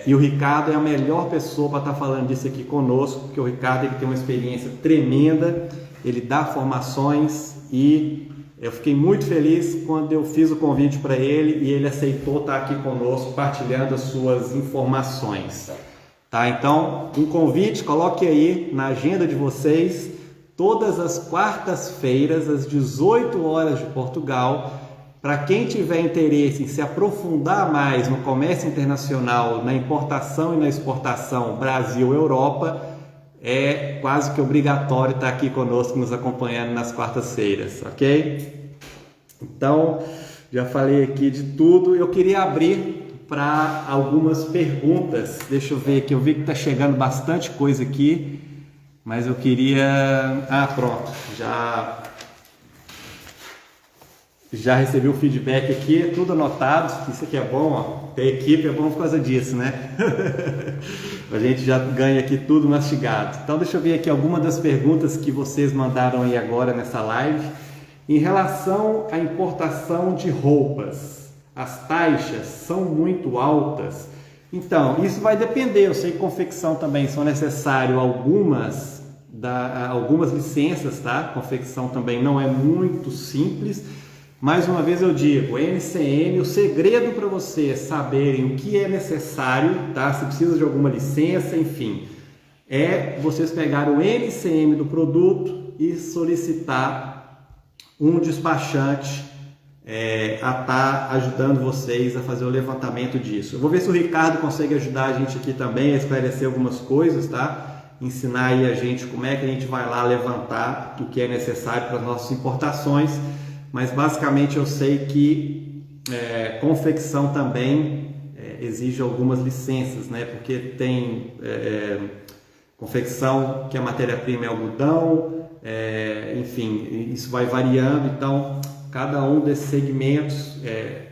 E o Ricardo é a melhor pessoa para estar falando disso aqui conosco, porque o Ricardo ele tem uma experiência tremenda, ele dá formações e eu fiquei muito feliz quando eu fiz o convite para ele e ele aceitou estar aqui conosco, partilhando as suas informações. Tá? Então, um convite, coloque aí na agenda de vocês, todas as quartas-feiras, às 18 horas de Portugal. Para quem tiver interesse em se aprofundar mais no comércio internacional, na importação e na exportação Brasil-Europa, é quase que obrigatório estar aqui conosco, nos acompanhando nas quartas-feiras, ok? Então, já falei aqui de tudo. Eu queria abrir para algumas perguntas. Deixa eu ver aqui, eu vi que está chegando bastante coisa aqui, mas eu queria... pronto, já recebi o feedback aqui, tudo anotado. Isso aqui é bom, ó. Ter equipe é bom por causa disso, né? A gente já ganha aqui tudo mastigado. Então deixa eu ver aqui algumas das perguntas que vocês mandaram aí agora nessa live. Em relação à importação de roupas, as taxas são muito altas? Então, isso vai depender. Eu sei que confecção também são necessárias algumas licenças, tá? Confecção também não é muito simples. Mais uma vez eu digo, NCM, o segredo para vocês saberem o que é necessário, tá? Se precisa de alguma licença, enfim, é vocês pegar o NCM do produto e solicitar um despachante a estar ajudando vocês a fazer o levantamento disso. Eu vou ver se o Ricardo consegue ajudar a gente aqui também a esclarecer algumas coisas, tá? Ensinar aí a gente como é que a gente vai lá levantar o que é necessário para as nossas importações. Mas basicamente eu sei que confecção também exige algumas licenças, né? Porque tem confecção que a matéria-prima é algodão, enfim, isso vai variando. Então, cada um desses segmentos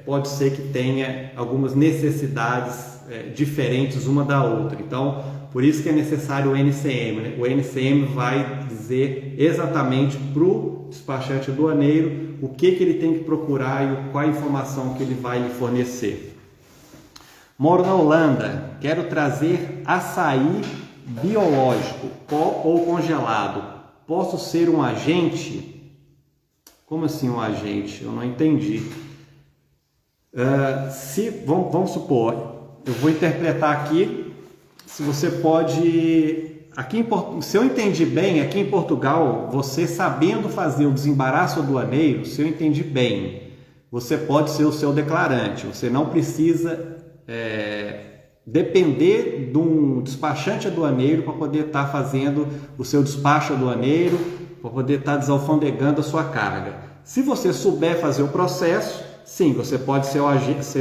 pode ser que tenha algumas necessidades diferentes uma da outra. Então, por isso que é necessário o NCM, né? O NCM vai dizer exatamente para o despachante aduaneiro o que ele tem que procurar e qual a informação que ele vai lhe fornecer. Moro na Holanda, quero trazer açaí biológico ou congelado. Posso ser um agente? Como assim um agente? Eu não entendi. Vamos supor, eu vou interpretar aqui, se você pode... se eu entendi bem, aqui em Portugal, você sabendo fazer o desembaraço aduaneiro, se eu entendi bem, você pode ser o seu declarante. Você não precisa depender de um despachante aduaneiro para poder estar fazendo o seu despacho aduaneiro, para poder estar desalfandegando a sua carga. Se você souber fazer o processo, sim, você pode ser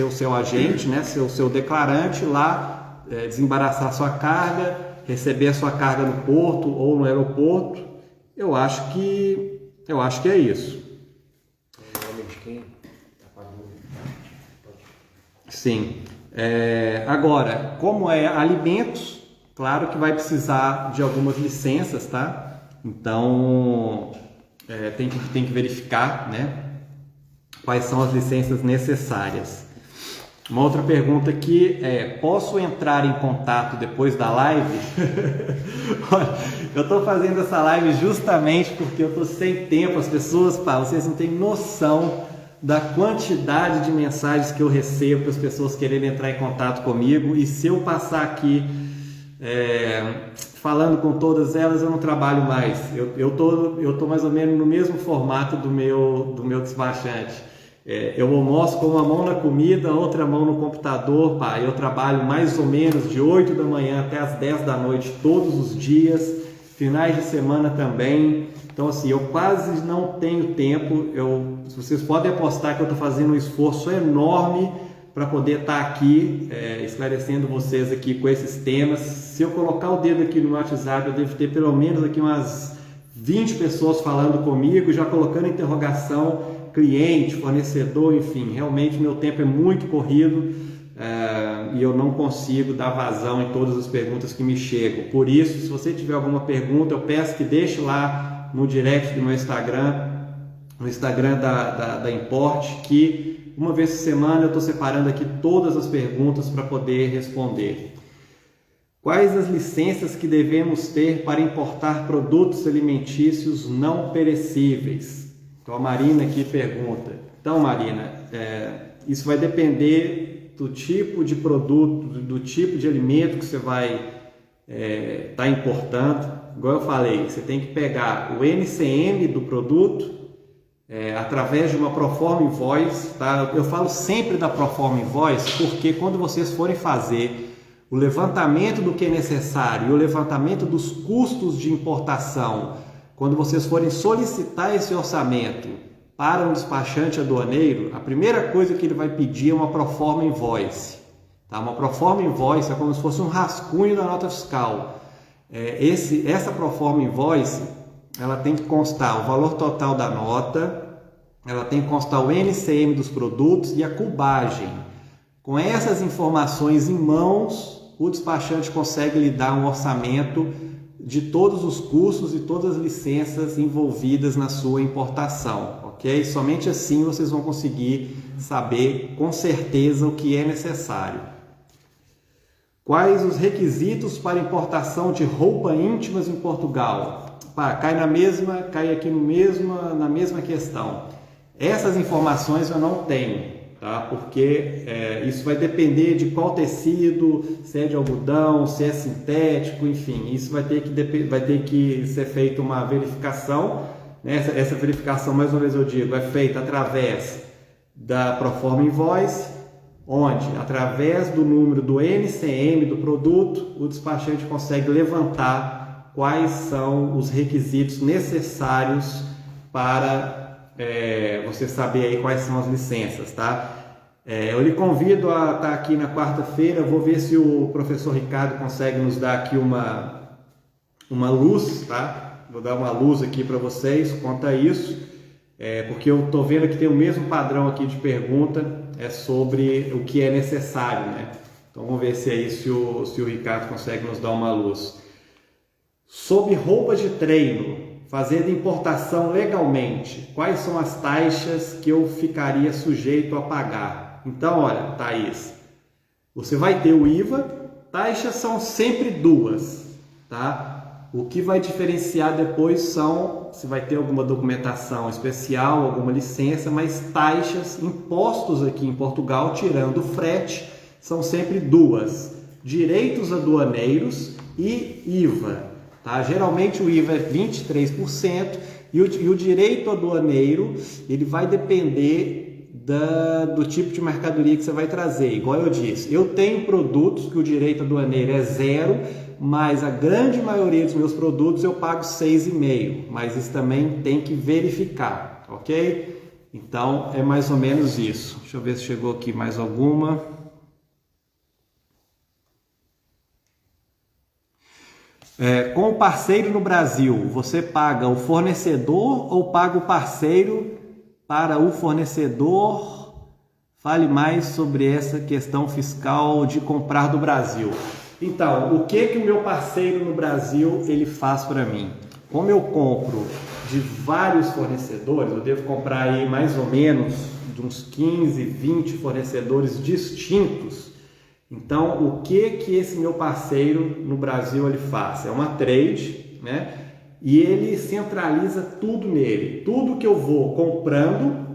o seu agente, né, ser o seu declarante lá, desembaraçar a sua carga, receber a sua carga no porto ou no aeroporto. Eu acho que é isso. O nome de quem? Sim. Agora, como é alimentos, claro que vai precisar de algumas licenças, tá? Então, tem que verificar, né, quais são as licenças necessárias. Uma outra pergunta aqui posso entrar em contato depois da live? Olha, eu estou fazendo essa live justamente porque eu estou sem tempo. As pessoas, vocês não têm noção da quantidade de mensagens que eu recebo para as pessoas quererem entrar em contato comigo, e se eu passar aqui falando com todas elas, eu não trabalho mais. Eu tô mais ou menos no mesmo formato do meu despachante. Eu almoço com uma mão na comida, outra mão no computador, pá. Eu trabalho mais ou menos de 8 da manhã até as 10 da noite todos os dias, finais de semana também. Então assim, eu quase não tenho tempo. Vocês podem apostar que eu estou fazendo um esforço enorme para poder estar aqui esclarecendo vocês aqui com esses temas. Se eu colocar o dedo aqui no WhatsApp, eu devo ter pelo menos aqui umas 20 pessoas falando comigo, já colocando interrogação, cliente, fornecedor, enfim. Realmente meu tempo é muito corrido e eu não consigo dar vazão em todas as perguntas que me chegam. Por isso, se você tiver alguma pergunta, eu peço que deixe lá no direct do meu Instagram, no Instagram da Import, que uma vez por semana eu estou separando aqui todas as perguntas para poder responder. Quais as licenças que devemos ter para importar produtos alimentícios não perecíveis? Então a Marina aqui pergunta. Então, Marina, isso vai depender do tipo de produto, do tipo de alimento que você vai estar importando. Igual eu falei, você tem que pegar o NCM do produto através de uma Proforma Invoice, tá? Eu falo sempre da Proforma Invoice porque quando vocês forem fazer o levantamento do que é necessário e o levantamento dos custos de importação, quando vocês forem solicitar esse orçamento para um despachante aduaneiro, a primeira coisa que ele vai pedir é uma Proforma Invoice. Tá? Uma Proforma Invoice é como se fosse um rascunho da nota fiscal. Essa Proforma Invoice, ela tem que constar o valor total da nota, ela tem que constar o NCM dos produtos e a cubagem. Com essas informações em mãos, o despachante consegue lhe dar um orçamento de todos os custos e todas as licenças envolvidas na sua importação, ok? Somente assim vocês vão conseguir saber com certeza o que é necessário. Quais os requisitos para importação de roupas íntimas em Portugal? Cai aqui na mesma questão. Essas informações eu não tenho. Tá? Porque isso vai depender de qual tecido, se é de algodão, se é sintético, enfim, isso vai ter que ser feita uma verificação, né? Essa verificação, mais uma vez eu digo, é feita através da Proforma Invoice, onde, através do número do NCM do produto, o despachante consegue levantar quais são os requisitos necessários para você saber aí quais são as licenças, tá? Eu lhe convido a estar aqui na quarta-feira. Vou ver se o professor Ricardo consegue nos dar aqui uma luz, tá? Vou dar uma luz aqui para vocês quanto a isso, porque eu estou vendo que tem o mesmo padrão aqui de pergunta, sobre o que é necessário, né? Então vamos ver se aí se o Ricardo consegue nos dar uma luz. Sobre roupas de treino, fazendo importação legalmente, quais são as taxas que eu ficaria sujeito a pagar? Então, olha, Thaís, você vai ter o IVA, taxas são sempre duas, tá? O que vai diferenciar depois se vai ter alguma documentação especial, alguma licença, mas taxas, impostos aqui em Portugal, tirando o frete, são sempre duas: direitos aduaneiros e IVA. Tá? Geralmente o IVA é 23% e o direito aduaneiro ele vai depender do tipo de mercadoria que você vai trazer. Igual eu disse, eu tenho produtos que o direito aduaneiro é 0, mas a grande maioria dos meus produtos eu pago 6,5, mas isso também tem que verificar, ok? Então é mais ou menos isso. Deixa eu ver se chegou aqui mais alguma. Com o parceiro no Brasil, você paga o fornecedor ou paga o parceiro para o fornecedor? Fale mais sobre essa questão fiscal de comprar do Brasil. Então, o que o meu parceiro no Brasil ele faz para mim? Como eu compro de vários fornecedores, eu devo comprar aí mais ou menos de uns 15, 20 fornecedores distintos. Então, o que esse meu parceiro no Brasil ele faz? É uma trade, né? E ele centraliza tudo nele. Tudo que eu vou comprando,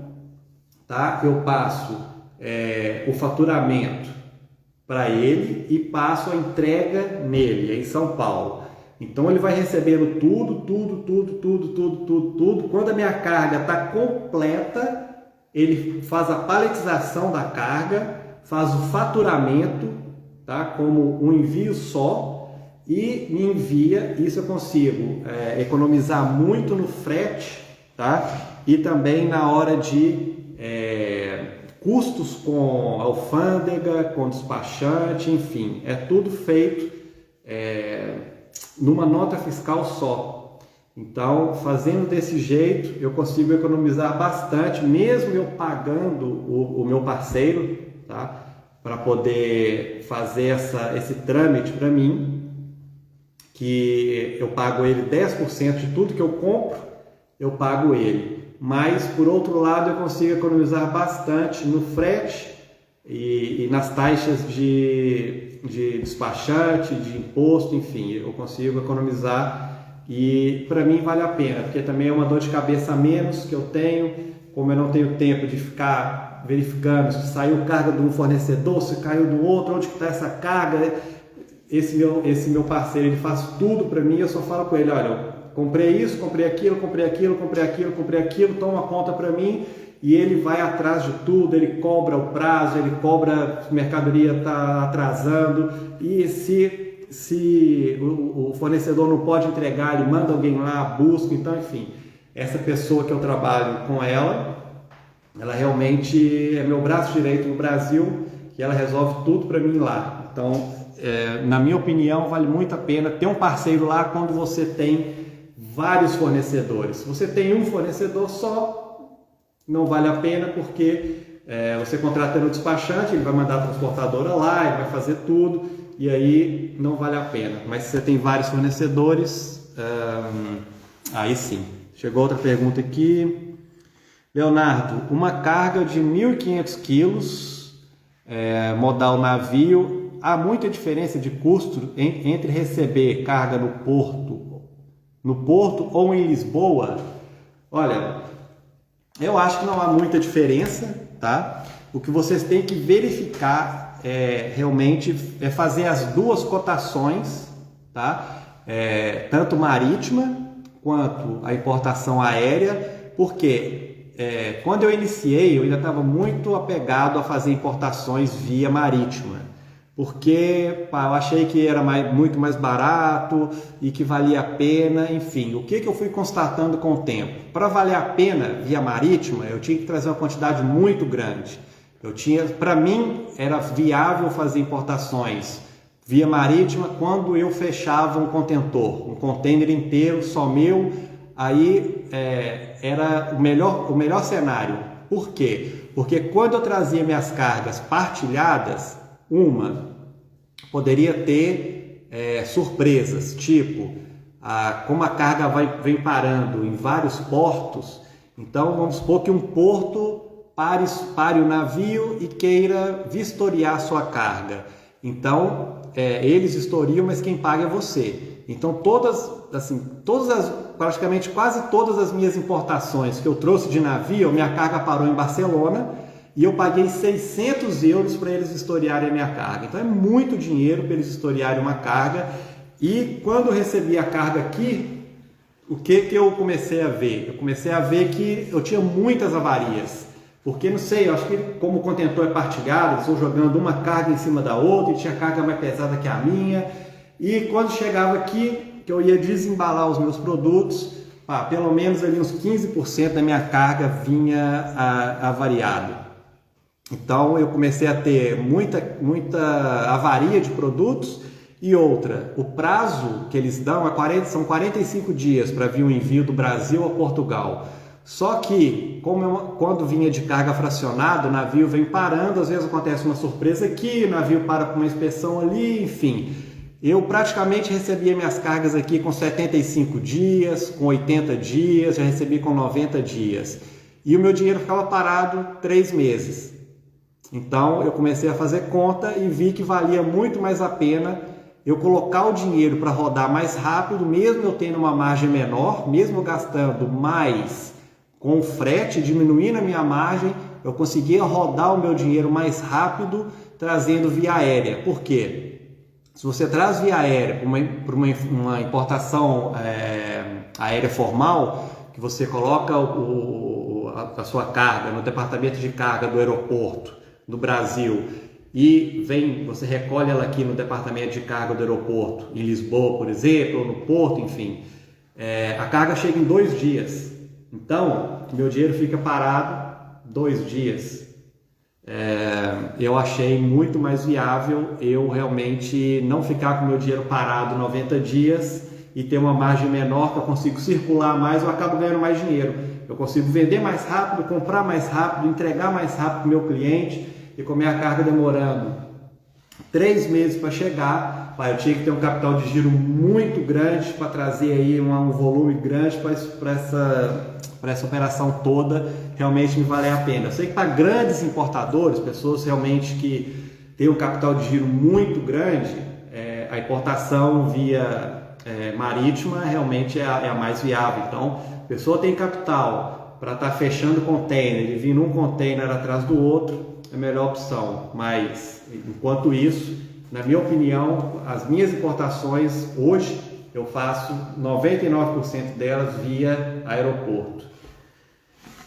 tá? Eu passo o faturamento para ele e passo a entrega nele, em São Paulo. Então, ele vai recebendo tudo. Quando a minha carga está completa, ele faz a paletização da carga, faz o faturamento, tá? Como um envio só, e me envia. Isso eu consigo economizar muito no frete, tá? E também na hora de custos com alfândega, com despachante, enfim, é tudo feito numa nota fiscal só. Então, fazendo desse jeito, eu consigo economizar bastante, mesmo eu pagando o meu parceiro, tá? Para poder fazer esse trâmite para mim, que eu pago ele 10% de tudo que eu compro, eu pago ele. Mas, por outro lado, eu consigo economizar bastante no frete e nas taxas de despachante, de imposto, enfim, eu consigo economizar e para mim vale a pena, porque também é uma dor de cabeça a menos que eu tenho, como eu não tenho tempo de ficar verificando se saiu carga de um fornecedor, se caiu do outro, onde que está essa carga. Esse meu parceiro, ele faz tudo para mim, eu só falo com ele, olha, comprei isso, comprei aquilo, toma conta para mim, e ele vai atrás de tudo, ele cobra o prazo, ele cobra se a mercadoria está atrasando, e se o fornecedor não pode entregar, ele manda alguém lá, busca. Então, enfim, essa pessoa que eu trabalho com ela realmente é meu braço direito no Brasil, que ela resolve tudo para mim lá. Então, na minha opinião, vale muito a pena ter um parceiro lá quando você tem vários fornecedores. Se você tem um fornecedor só, não vale a pena, porque você contratando o despachante, ele vai mandar a transportadora lá, ele vai fazer tudo, e aí não vale a pena. Mas se você tem vários fornecedores, aí sim. Chegou outra pergunta aqui. Leonardo, uma carga de 1.500 quilos, modal navio, há muita diferença de custo entre receber carga no porto ou em Lisboa? Olha, eu acho que não há muita diferença, tá? O que vocês têm que verificar realmente é fazer as duas cotações, tá? Tanto marítima quanto a importação aérea, porque quando eu iniciei, eu ainda estava muito apegado a fazer importações via marítima, porque eu achei que era muito mais barato e que valia a pena, enfim. O que eu fui constatando com o tempo? Para valer a pena via marítima, eu tinha que trazer uma quantidade muito grande. Para mim, era viável fazer importações via marítima quando eu fechava um contentor, um container inteiro, só meu, aí era o melhor cenário. Por quê? Porque quando eu trazia minhas cargas partilhadas, poderia ter surpresas, tipo, como a carga vem parando em vários portos, então vamos supor que um porto pare o navio e queira vistoriar sua carga. Então, eles vistoriam, mas quem paga é você. Então, praticamente quase todas as minhas importações que eu trouxe de navio, minha carga parou em Barcelona, e eu paguei 600 euros para eles vistoriarem a minha carga. Então é muito dinheiro para eles vistoriarem uma carga. E quando eu recebi a carga aqui, o que eu comecei a ver? Eu comecei a ver que eu tinha muitas avarias. Porque, não sei, eu acho que como o contentor é partilhado, eles estão jogando uma carga em cima da outra, e tinha carga mais pesada que a minha. E quando chegava aqui, que eu ia desembalar os meus produtos, pelo menos ali uns 15% da minha carga vinha avariado. Então eu comecei a ter muita avaria de produtos. E outra, o prazo que eles dão são 45 dias para vir o envio do Brasil a Portugal. Só que, quando vinha de carga fracionada, o navio vem parando, às vezes acontece uma surpresa aqui, o navio para com uma inspeção ali, enfim. Eu praticamente recebia minhas cargas aqui com 75 dias, com 80 dias, já recebi com 90 dias. E o meu dinheiro ficava parado 3 meses. Então eu comecei a fazer conta e vi que valia muito mais a pena eu colocar o dinheiro para rodar mais rápido, mesmo eu tendo uma margem menor, mesmo gastando mais com o frete, diminuindo a minha margem, eu conseguia rodar o meu dinheiro mais rápido trazendo via aérea. Por quê? Se você traz via aérea para uma importação aérea formal, que você coloca a sua carga no departamento de carga do aeroporto do Brasil e você recolhe ela aqui no departamento de carga do aeroporto, em Lisboa, por exemplo, ou no Porto, enfim, a carga chega em 2 dias. Então, meu dinheiro fica parado 2 dias. Eu achei muito mais viável eu realmente não ficar com meu dinheiro parado 90 dias e ter uma margem menor, que eu consigo circular mais, eu acabo ganhando mais dinheiro. Eu consigo vender mais rápido, comprar mais rápido, entregar mais rápido para o meu cliente, e com a minha carga demorando 3 meses para chegar, eu tinha que ter um capital de giro muito grande para trazer aí um volume grande para essa operação toda realmente me valer a pena. Eu sei que para grandes importadores, pessoas realmente que têm um capital de giro muito grande, a importação via marítima realmente é a mais viável. Então, a pessoa tem capital para estar fechando container e vindo um container atrás do outro, é a melhor opção. Mas, enquanto isso, na minha opinião, as minhas importações hoje eu faço 99% delas via aeroporto.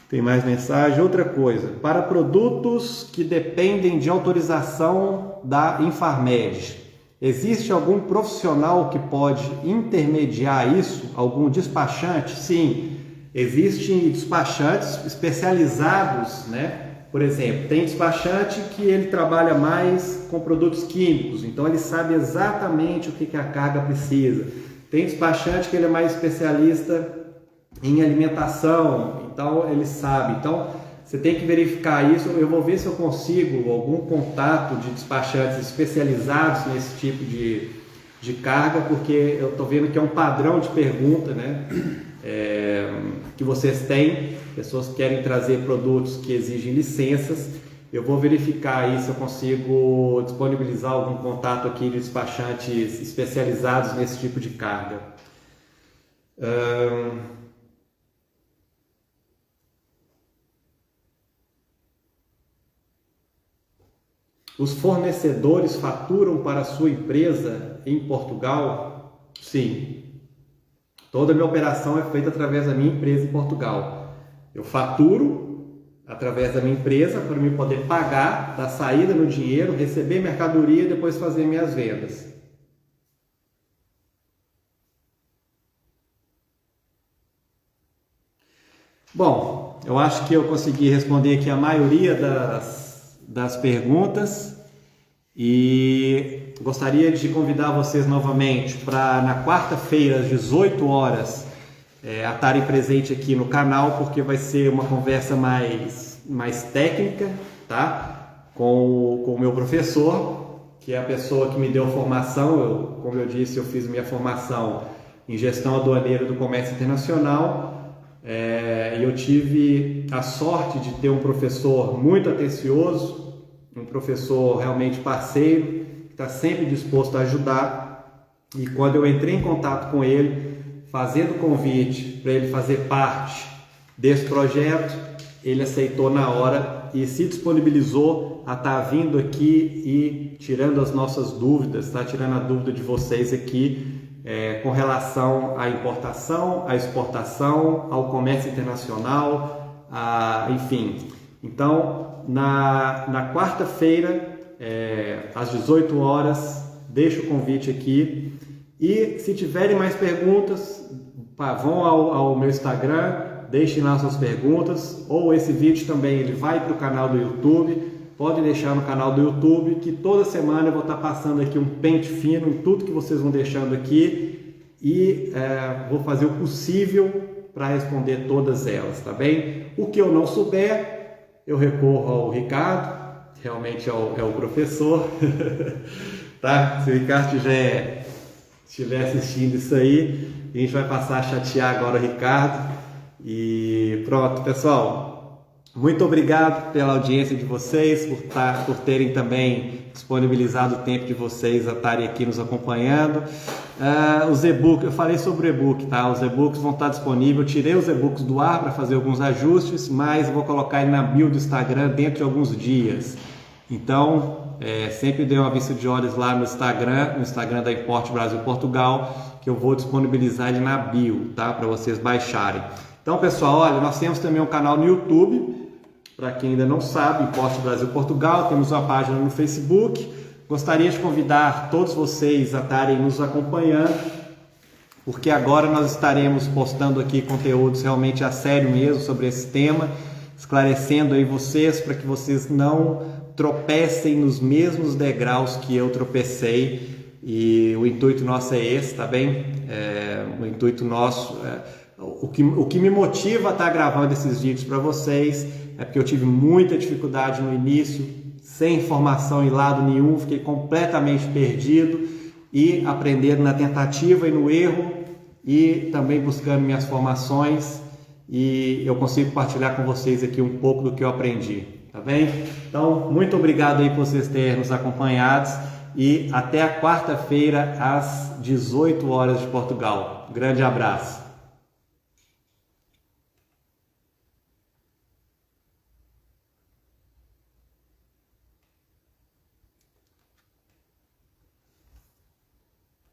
Tem mais mensagem? Outra coisa, para produtos que dependem de autorização da Infarmed, existe algum profissional que pode intermediar isso? Algum despachante? Sim, existem despachantes especializados, né? Por exemplo, tem despachante que ele trabalha mais com produtos químicos, então ele sabe exatamente o que a carga precisa. Tem despachante que ele é mais especialista em alimentação, então ele sabe. Então você tem que verificar isso. Eu vou ver se eu consigo algum contato de despachantes especializados nesse tipo de carga, porque eu estou vendo que é um padrão de pergunta, né? Que vocês têm, pessoas que querem trazer produtos que exigem licenças. Eu vou verificar aí se eu consigo disponibilizar algum contato aqui de despachantes especializados nesse tipo de carga. Os fornecedores faturam para a sua empresa em Portugal? Sim. Toda a minha operação é feita através da minha empresa em Portugal. Eu faturo através da minha empresa para me poder pagar, dar saída no dinheiro, receber mercadoria e depois fazer minhas vendas. Bom, eu acho que eu consegui responder aqui a maioria das perguntas e gostaria de convidar vocês novamente para na quarta-feira às 18 horas a estarem presente aqui no canal, porque vai ser uma conversa mais técnica, tá? Com o meu professor, que é a pessoa que me deu formação. Como eu disse, eu fiz minha formação em gestão aduaneira do comércio internacional, e eu tive a sorte de ter um professor muito atencioso, um professor realmente parceiro, que está sempre disposto a ajudar. E quando eu entrei em contato com ele, fazendo convite para ele fazer parte desse projeto, ele aceitou na hora e se disponibilizou a estar vindo aqui e tirando as nossas dúvidas, tá? Tirando a dúvida de vocês aqui com relação à importação, à exportação, ao comércio internacional, enfim. Então, na quarta-feira, às 18 horas, deixo o convite aqui. E se tiverem mais perguntas, vão ao meu Instagram, deixem lá suas perguntas, ou esse vídeo também ele vai para o canal do YouTube. Pode deixar no canal do YouTube, que toda semana eu vou estar passando aqui um pente fino em tudo que vocês vão deixando aqui e vou fazer o possível para responder todas elas, tá bem? O que eu não souber, eu recorro ao Ricardo, realmente é o professor, tá? Se o Ricardo estiver assistindo isso aí, a gente vai passar a chatear agora o Ricardo. E pronto, pessoal. Muito obrigado pela audiência de vocês, por terem também disponibilizado o tempo de vocês a estarem aqui nos acompanhando. Os e-books, eu falei sobre o e-book, tá? Os e-books vão estar disponíveis. Eu tirei os e-books do ar para fazer alguns ajustes, mas vou colocar ele na bio do Instagram dentro de alguns dias. Então, sempre dê uma vista de olhos lá no Instagram da Import Brasil Portugal, que eu vou disponibilizar ele na bio, tá? Para vocês baixarem. Então, pessoal, olha, nós temos também um canal no YouTube, para quem ainda não sabe, Importe Brasil Portugal, temos uma página no Facebook. Gostaria de convidar todos vocês a estarem nos acompanhando, porque agora nós estaremos postando aqui conteúdos realmente a sério mesmo sobre esse tema, esclarecendo aí vocês para que vocês não tropecem nos mesmos degraus que eu tropecei, e o intuito nosso é esse, tá bem? O intuito nosso, o que me motiva a estar gravando esses vídeos para vocês é porque eu tive muita dificuldade no início, sem informação em lado nenhum, fiquei completamente perdido e aprendendo na tentativa e no erro e também buscando minhas formações, e eu consigo partilhar com vocês aqui um pouco do que eu aprendi, tá bem? Então, muito obrigado aí por vocês terem nos acompanhado e até a quarta-feira às 18 horas de Portugal. Grande abraço!